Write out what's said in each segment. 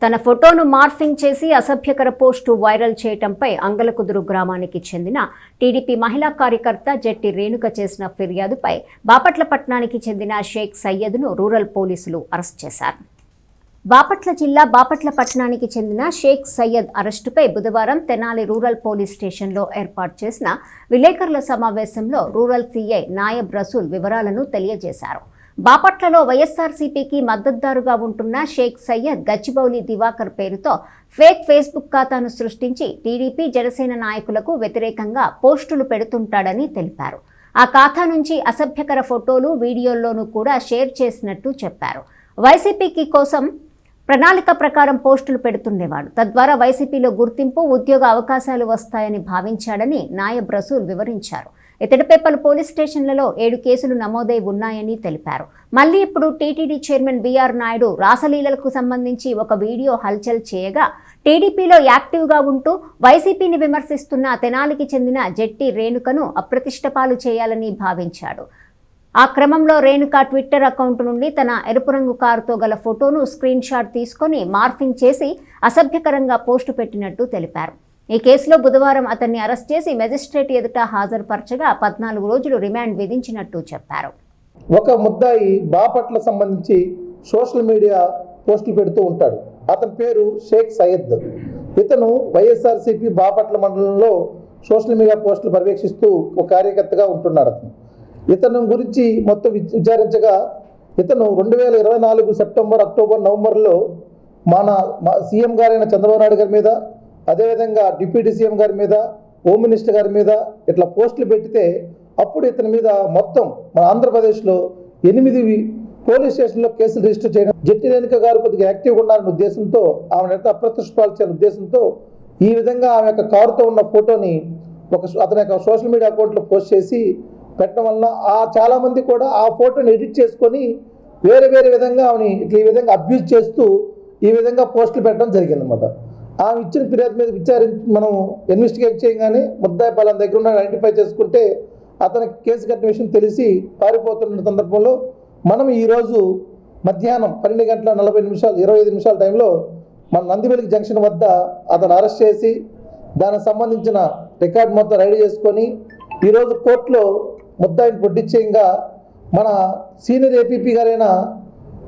తన ఫోటోను మార్ఫింగ్ చేసి అసభ్యకర పోస్టు వైరల్ చేయటంపై అంగలకుదురు గ్రామానికి చెందిన టీడీపీ మహిళా కార్యకర్త జట్టి రేణుక చేసిన ఫిర్యాదుపై బాపట్ల పట్టణానికి చెందిన షేక్ సయ్యద్ను రూరల్ పోలీసులు అరెస్ట్ చేశారు. బాపట్ల జిల్లా బాపట్ల పట్టణానికి చెందిన షేక్ సయ్యద్ అరెస్టుపై బుధవారం తెనాలి రూరల్ పోలీస్ స్టేషన్లో ఏర్పాటు చేసిన విలేకరుల సమావేశంలో రూరల్ సీఐ నాయబ్ రసూల్ వివరాలను తెలియజేశారు. బాపట్లలో వైఎస్ఆర్సీపీకి మద్దతుదారుగా ఉంటున్న షేక్ సయ్యద్ గచ్చిబౌలి దివాకర్ పేరుతో ఫేక్ ఫేస్బుక్ ఖాతాను సృష్టించి టీడీపీ జనసేన నాయకులకు వ్యతిరేకంగా పోస్టులు పెడుతుంటాడని తెలిపారు. ఆ ఖాతా నుంచి అసభ్యకర ఫోటోలు, వీడియోల్లోనూ కూడా షేర్ చేసినట్టు చెప్పారు. వైసీపీకి కోసం ప్రణాళిక ప్రకారం పోస్టులు పెడుతుండేవాడు. తద్వారా వైసీపీలో గుర్తింపు, ఉద్యోగ అవకాశాలు వస్తాయని భావించాడని నాయబ్ రసూల్ వివరించారు. ఇతడిపై పలు పోలీస్ స్టేషన్లలో 7 కేసులు నమోదై ఉన్నాయని తెలిపారు. మళ్లీ ఇప్పుడు టీటీడీ చైర్మన్ బీఆర్ నాయుడు రాసలీలలకు సంబంధించి ఒక వీడియో హల్చల్ చేయగా టీడీపీలో యాక్టివ్గా ఉంటూ వైసీపీని విమర్శిస్తున్న తెనాలికి చెందిన జట్టి రేణుకను అప్రతిష్టపాలు చేయాలని భావించాడు. ఆ క్రమంలో రేణుక ట్విట్టర్ అకౌంట్ నుండి తన ఎరుపు రంగు కారుతో గల ఫోటోను స్క్రీన్ షాట్ తీసుకొని మార్ఫింగ్ చేసి అసభ్యకరంగా పోస్టు పెట్టినట్టు తెలిపారు. ఈ కేసులో బుధవారం అతన్ని అరెస్ట్ చేసి మెజిస్ట్రేట్ ఎదుట హాజరుపరచగా 14 రోజులు రిమాండ్ విధించినట్టు చెప్పారు. ఒక ముద్దాయి బాపట్ల సంబంధించి సోషల్ మీడియా పోస్టులు పెడుతూ ఉంటాడు. అతని పేరు షేక్ సయ్యద్. ఇతను వైఎస్ఆర్సీపీ బాపట్ల మండలంలో సోషల్ మీడియా పోస్టులు పర్యవేక్షిస్తూ ఒక కార్యకర్తగా ఉంటున్నాడు. ఇతను గురించి మొత్తం విచారించగా ఇతను 2024 సెప్టెంబర్, అక్టోబర్, నవంబర్లో మన సీఎం గారైన చంద్రబాబు నాయుడు గారి మీద, అదేవిధంగా డిప్యూటీ సీఎం గారి మీద, హోమ్ మినిస్టర్ గారి మీద ఇట్లా పోస్టులు పెట్టితే అప్పుడు ఇతని మీద మొత్తం మన ఆంధ్రప్రదేశ్లో 8 పోలీస్ స్టేషన్లో కేసులు రిజిస్టర్ చేయడం, జట్టి రేణుక గారు కొద్దిగా యాక్టివ్గా ఉన్నారనే ఉద్దేశంతో, ఆమె అప్రతిష్టపాల్చిన ఉద్దేశంతో ఈ విధంగా ఆమె యొక్క కారుతో ఉన్న ఫోటోని అతని యొక్క సోషల్ మీడియా అకౌంట్లో పోస్ట్ చేసి పెట్టడం వల్ల చాలామంది కూడా ఆ ఫోటోని ఎడిట్ చేసుకొని వేరే విధంగా ఆమెని ఇట్లా ఈ విధంగా అబ్యూజ్ చేస్తూ ఈ విధంగా పోస్టులు పెట్టడం జరిగిందన్నమాట. ఆమె ఇచ్చిన ఫిర్యాదు మీద మనం ఇన్వెస్టిగేట్ చేయగానే ముద్దాయి పలానా దగ్గర ఉన్న ఐడెంటిఫై చేసుకుంటే అతనికి కేసు కట్టిన విషయం తెలిసి పారిపోతున్న సందర్భంలో మనం ఈరోజు మధ్యాహ్నం 12:25 టైంలో మన నందివెలికి జంక్షన్ వద్ద అతను అరెస్ట్ చేసి దానికి సంబంధించిన రికార్డు మొత్తం రెడీ చేసుకొని ఈరోజు కోర్టులో ముద్దాయిని పొడ్డిచ్చేయంగా మన సీనియర్ ఏపీపీ గారైన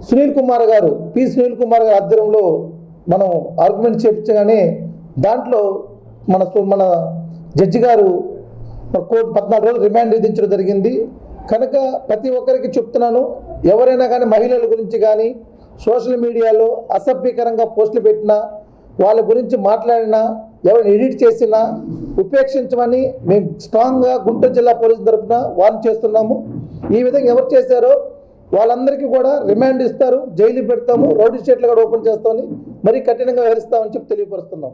సునీల్ కుమార్ గారు ఆధ్వర్యంలో మనం ఆర్గ్యుమెంట్ చేయించగానే దాంట్లో మన జడ్జి గారు కోర్టు 14 రోజులు రిమాండ్ విధించడం జరిగింది. కనుక ప్రతి ఒక్కరికి చెప్తున్నాను, ఎవరైనా కానీ మహిళల గురించి కానీ సోషల్ మీడియాలో అసభ్యకరంగా పోస్టులు పెట్టినా, వాళ్ళ గురించి మాట్లాడినా, ఎవరిని ఎడిట్ చేసినా ఉపేక్షించమని మేము స్ట్రాంగ్గా గుంటూరు జిల్లా పోలీసు తరఫున వార్న్ చేస్తున్నాము. ఈ విధంగా ఎవరు చేశారో వాళ్ళందరికీ కూడా రిమాండ్ ఇస్తారు, జైలు పెడతాము, రౌడీ షీట్లు కూడా ఓపెన్ చేస్తామని మరీ కఠినంగా వ్యవహరిస్తామని చెప్పి తెలియపరుస్తున్నాం.